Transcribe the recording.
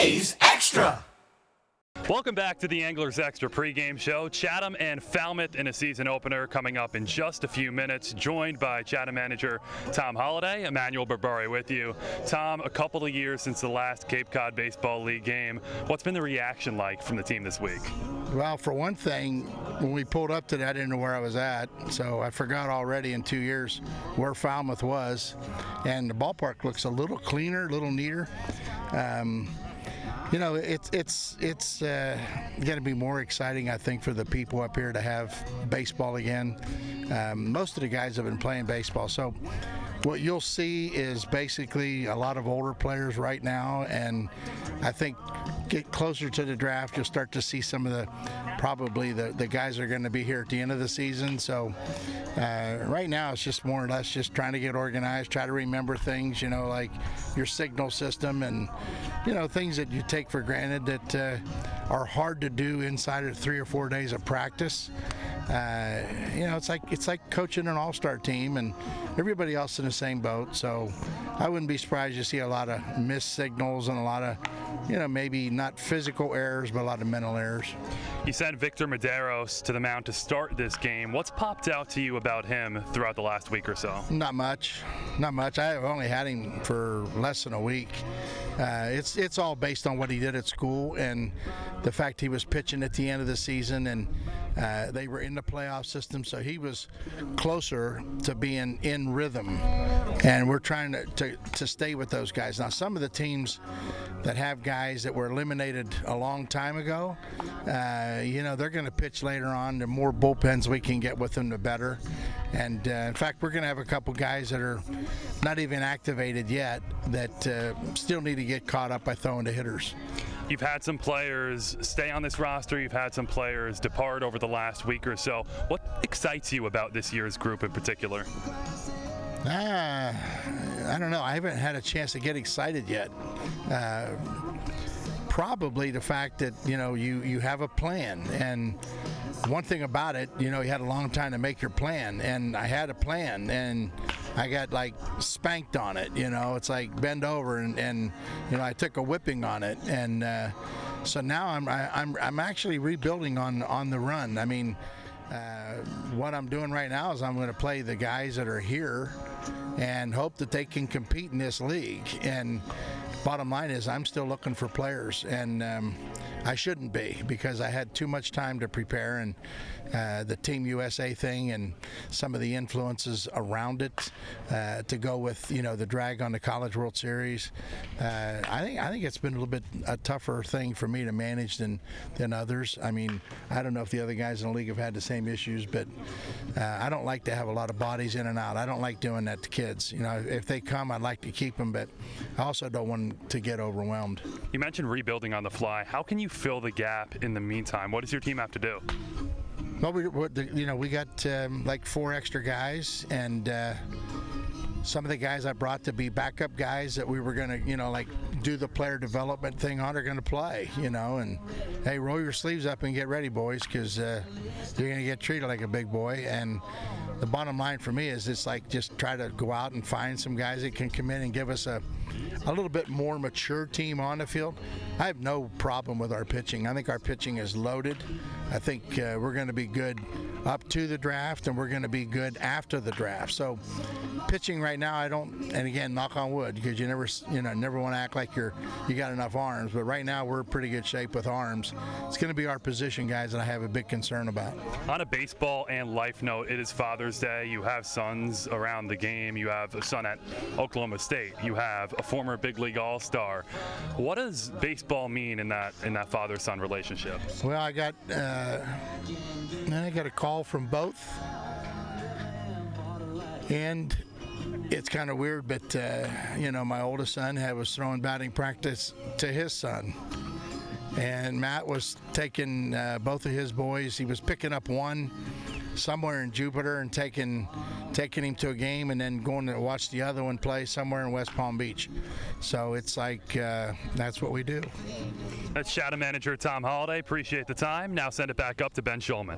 A's Extra. Welcome back to the Anglers Extra pregame show. Chatham and Falmouth in a season opener coming up in just a few minutes, joined by Chatham manager Tom Holliday. Emmanuel Berbari with you. Tom, a couple of years since the last Cape Cod Baseball League game. What's been the reaction like from the team this week? Well, for one thing, when we pulled up today, I didn't know where I was at, so I forgot already in 2 years where Falmouth was. And the ballpark looks a little cleaner, a little neater. You know, it's going to be more exciting, I think, for the people up here to have baseball again. Most of the guys have been playing baseball, so what you'll see is basically a lot of older players right now, and I think get closer to the draft, you'll start to see some of the guys are going to be here at the end of the season. So right now it's just more or less just trying to get organized, try to remember things, you know, like your signal system and, you know, things that you take for granted that are hard to do inside of 3 or 4 days of practice. You know, it's like coaching an all-star team and everybody else in the same boat. So I wouldn't be surprised to see a lot of missed signals and a lot of, you know, maybe not physical errors, but a lot of mental errors. You sent Victor Medeiros to the mound to start this game. What's popped out to you about him throughout the last week or so? Not much. I've only had him for less than a week. It's all based on what he did at school and the fact he was pitching at the end of the season, and they were in the playoff system, so he was closer to being in rhythm. And we're trying to stay with those guys. Now, some of the teams that have guys that were eliminated a long time ago, you know, they're going to pitch later on. The more bullpens we can get with them, the better. And in fact, we're going to have a couple guys that are not even activated yet that still need to get caught up by throwing to hitters. You've had some players stay on this roster. You've had some players depart over the last week or so. What excites you about this year's group in particular? I don't know. I haven't had a chance to get excited yet. Probably the fact that, you know, you have a plan, and one thing about it, you know, you had a long time to make your plan, and I had a plan, and I got like spanked on it. You know, it's like bend over, and you know, I took a whipping on it, and so now I'm actually rebuilding on the run. I mean, what I'm doing right now is I'm going to play the guys that are here and hope that they can compete in this league. And bottom line is I'm still looking for players, and I shouldn't be, because I had too much time to prepare, and the Team USA thing and some of the influences around it to go with, you know, the drag on the College World Series. I think it's been a little bit a tougher thing for me to manage than others. I mean, I don't know if the other guys in the league have had the same issues, but I don't like to have a lot of bodies in and out. I don't like doing that to kids. You know, if they come, I'd like to keep them, but I also don't want them to get overwhelmed. You mentioned rebuilding on the fly. How can you fill the gap in the meantime? What does your team have to do? Well, we got like 4 extra guys, and some of the guys I brought to be backup guys that we were going to, you know, like do the player development thing on are going to play, you know, and hey, roll your sleeves up and get ready, boys, because you're going to get treated like a big boy. And the bottom line for me is it's like just try to go out and find some guys that can come in and give us a little bit more mature team on the field. I have no problem with our pitching. I think our pitching is loaded. I think we're going to be good up to the draft, and we're going to be good after the draft. So pitching right now, I don't, and again, knock on wood, because you never want to act like you got enough arms, but right now we're in pretty good shape with arms. It's going to be our position guys that I have a big concern about. On a baseball and life note, it is Father's Day. You have sons around the game. You have a son at Oklahoma State. You have a former big league all-star. What does baseball mean in that father-son relationship? Well, I got a call from both, and it's kind of weird, but you know, my oldest son was throwing batting practice to his son, and Matt was taking both of his boys. He was picking up one somewhere in Jupiter and taking him to a game, and then going to watch the other one play somewhere in West Palm Beach. So it's like that's what we do. That's Chatham manager Tom Holliday. Appreciate the time. Now send it back up to Ben Schulman.